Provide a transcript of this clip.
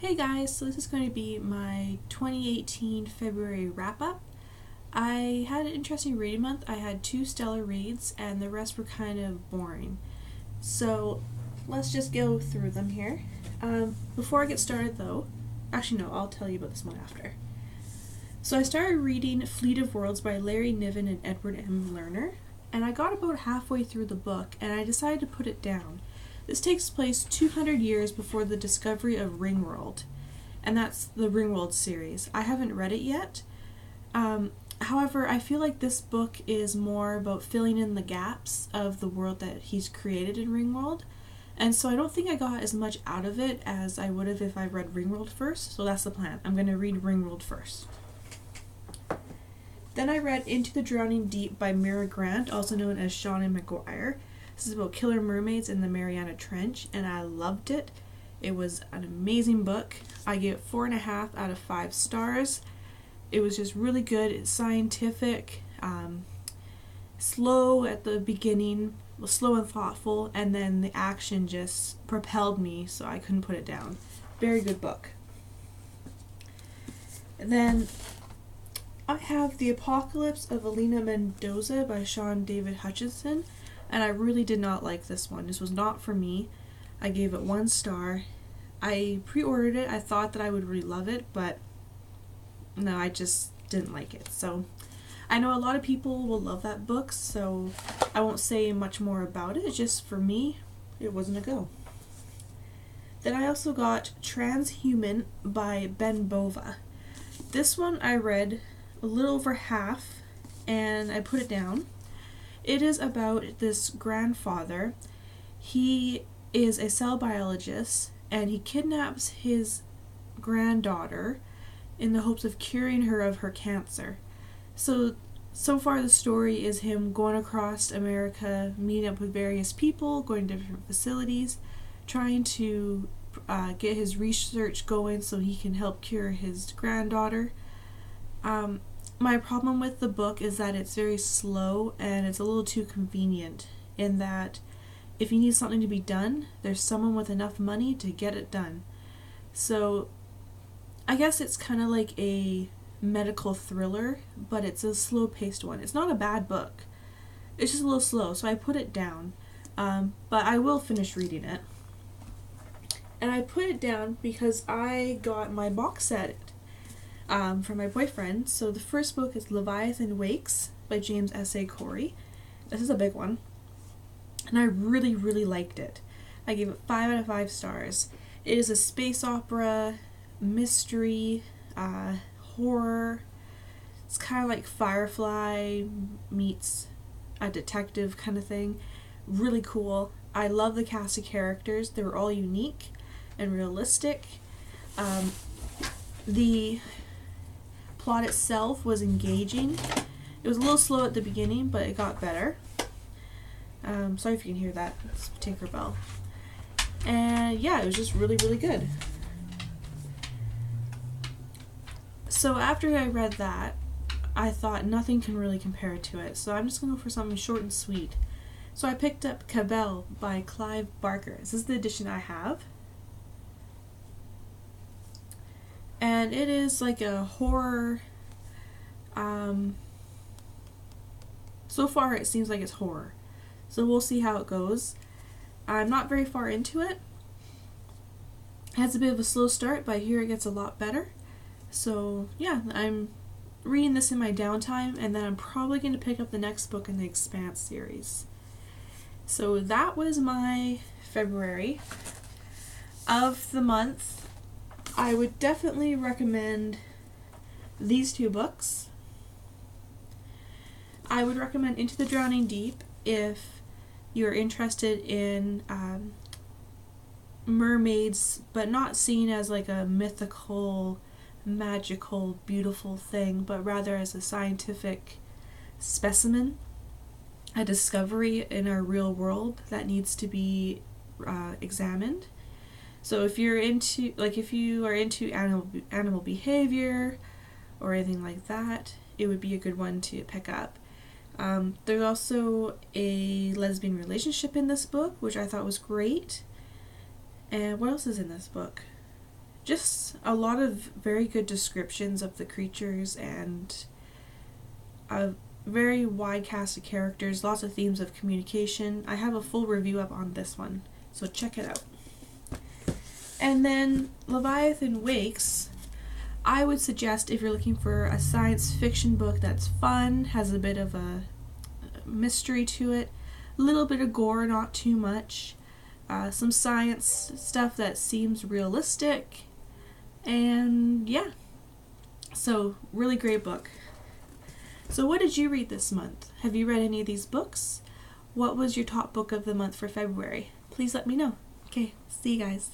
Hey guys, so this is going to be my 2018 February wrap-up. I had an interesting reading month. I had 2 stellar reads and the rest were kind of boring. So let's just go through them here. Before I get started though, actually no, I'll tell you about this one after. So I started reading Fleet of Worlds by Larry Niven and Edward M. Lerner, and I got about halfway through the book and I decided to put it down. This takes place 200 years before the discovery of Ringworld, and that's the Ringworld series. I haven't read it yet. However, I feel like this book is more about filling in the gaps of the world that he's created in Ringworld, and so I don't think I got as much out of it as I would have if I read Ringworld first, so that's the plan. I'm going to read Ringworld first. Then I read Into the Drowning Deep by Mira Grant, also known as Shaun and McGuire. This is about killer mermaids in the Mariana Trench, and I loved it. It was an amazing book. I gave it 4.5 out of 5 stars. It was just really good. It's scientific, slow at the beginning, slow and thoughtful, and then the action just propelled me, so I couldn't put it down. Very good book. And then I have The Apocalypse of Elena Mendoza by Shaun David Hutchinson. And I really did not like this one. This was not for me. I gave it 1 star. I pre-ordered it. I thought that I would really love it, but no, I just didn't like it. So I know a lot of people will love that book, so I won't say much more about it. Just for me, it wasn't a go. Then I also got Transhuman by Ben Bova. This one I read a little over half, and I put it down. It is about this grandfather. He is a cell biologist and he kidnaps his granddaughter in the hopes of curing her of her cancer. So far the story is him going across America, meeting up with various people, going to different facilities, trying to get his research going so he can help cure his granddaughter. My problem with the book is that it's very slow and it's a little too convenient in that if you need something to be done, there's someone with enough money to get it done. So I guess it's kind of like a medical thriller, but it's a slow-paced one. It's not a bad book. It's just a little slow, so I put it down. But I will finish reading it. And I put it down because I got my box set from my boyfriend. So the first book is Leviathan Wakes by James S.A. Corey. This is a big one. And I really, really liked it. I gave it 5 out of 5 stars. It is a space opera, mystery, horror. It's kind of like Firefly meets a detective kind of thing. Really cool. I love the cast of characters. They were all unique and realistic. The plot itself was engaging. It was a little slow at the beginning, but it got better. Sorry if you can hear that. It's Tinkerbell. And yeah, it was just really, really good. So after I read that, I thought nothing can really compare to it. So I'm just going to go for something short and sweet. So I picked up Cabal by Clive Barker. This is the edition I have. And it is like a horror. So far it seems like it's horror. So we'll see how it goes. I'm not very far into it. It has a bit of a slow start, but I hear it gets a lot better. So yeah, I'm reading this in my downtime, and then I'm probably going to pick up the next book in the Expanse series. So that was my February. Of the month, I would definitely recommend these 2 books. I would recommend Into the Drowning Deep if you're interested in mermaids, but not seen as like a mythical, magical, beautiful thing, but rather as a scientific specimen, a discovery in our real world that needs to be examined. So if you're into, if you are into animal behavior or anything like that, it would be a good one to pick up. There's also a lesbian relationship in this book, which I thought was great. And what else is in this book? just a lot of very good descriptions of the creatures and a very wide cast of characters, lots of themes of communication. I have a full review up on this one, so check it out. And then Leviathan Wakes, I would suggest if you're looking for a science fiction book that's fun, has a bit of a mystery to it, a little bit of gore, not too much, some science stuff that seems realistic, and yeah, so really great book. So what did you read this month? Have you read any of these books? What was your top book of the month for February? Please let me know. Okay, see you guys.